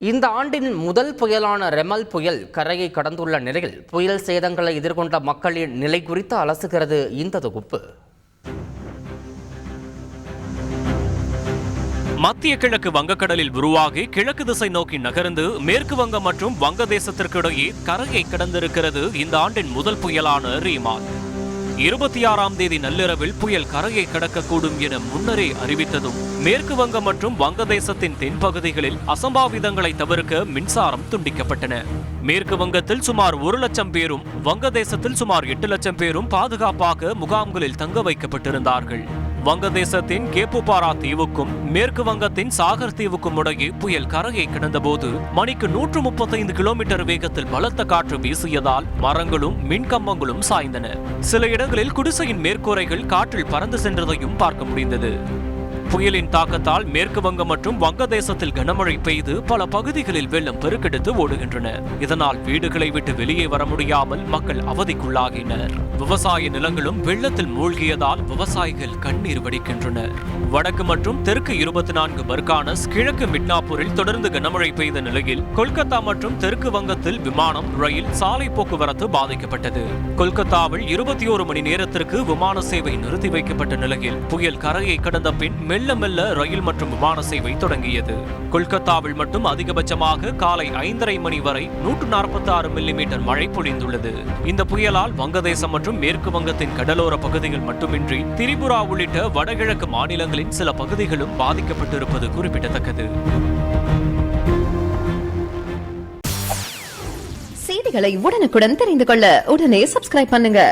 இந்த ஆண்டின் முதல் புயலான ரெமல் புயல் கரையை கடந்துள்ள நிலையில் புயல் சேதங்களை எதிர்கொண்ட மக்களின் நிலை குறித்து அலசுகிறது இந்த தொகுப்பு. மத்திய கிழக்கு வங்கக்கடலில் உருவாகி கிழக்கு திசை நோக்கி நகர்ந்து மேற்கு வங்கம் மற்றும் வங்கதேசத்திற்கு இடையே கரையை கடந்திருக்கிறது இந்த ஆண்டின் முதல் புயலான ரீமால். 26ஆம் தேதி நள்ளிரவில் புயல் கரையை கடக்கக்கூடும் என முன்னரே அறிவித்ததும் மேற்கு வங்கம் மற்றும் வங்கதேசத்தின் தென்பகுதிகளில் அசம்பாவிதங்களை தவிர்க்க மின்சாரம் துண்டிக்கப்பட்டன. மேற்கு வங்கத்தில் சுமார் 1 லட்சம் பேரும் வங்கதேசத்தில் சுமார் 8 லட்சம் பேரும் பாதுகாப்பாக முகாம்களில் தங்க வைக்கப்பட்டிருந்தார்கள். வங்கதேசத்தின் கேப்புபாரா தீவுக்கும் மேற்கு வங்கத்தின் சாகர் தீவுக்கும் இடையே புயல் கரையை கடந்தபோது மணிக்கு 135 கிலோமீட்டர் வேகத்தில் பலத்த காற்று வீசியதால் மரங்களும் மின்கம்பங்களும் சாய்ந்தன. சில இடங்களில் குடிசையின் மேற்கூரைகள் காற்றில் பறந்து சென்றதையும் பார்க்க முடிந்தது. புயலின் தாக்கத்தால் மேற்கு வங்கம் மற்றும் வங்கதேசத்தில் கனமழை பெய்து பல பகுதிகளில் வெள்ளம் பெருக்கெடுத்து ஓடுகின்றன. இதனால் வீடுகளை விட்டு வெளியே வர முடியாமல் மக்கள் அவதிக்குள்ளாகினர். விவசாய நிலங்களும் வெள்ளத்தில் மூழ்கியதால் விவசாயிகள் கண்ணீர் வடிக்கின்றனர். வடக்கு மற்றும் தெற்கு 24 பர்கானஸ், கிழக்கு மிட்னாப்பூரில் தொடர்ந்து கனமழை பெய்த நிலையில் கொல்கத்தா மற்றும் தெற்கு வங்கத்தில் விமானம், ரயில், சாலை போக்குவரத்து பாதிக்கப்பட்டது. கொல்கத்தாவில் 21 மணி நேரத்திற்கு விமான சேவை நிறுத்தி வைக்கப்பட்ட நிலையில் புயல் கரையை கடந்த பின் மெல்ல மெல்ல ரயில் மற்றும் விமான சேவை தொடங்கியது. கொல்கத்தாவில் மட்டும் அதிகபட்சமாக காலை 5:30 மணி வரை 146 மில்லிமீட்டர் மழை பொழிந்துள்ளது. இந்த புயலால் வங்கதேசம் மற்றும் மேற்கு வங்கத்தின் கடலோர பகுதிகள் மட்டுமின்றி திரிபுரா உள்ளிட்ட வடகிழக்கு மாநிலங்களின் சில பகுதிகளும் பாதிக்கப்பட்டிருப்பது குறிப்பிடத்தக்கது. செய்திகளை உடனுக்குடன் தெரிந்து கொள்ள உடனே சப்ஸ்கிரைப் பண்ணுங்க.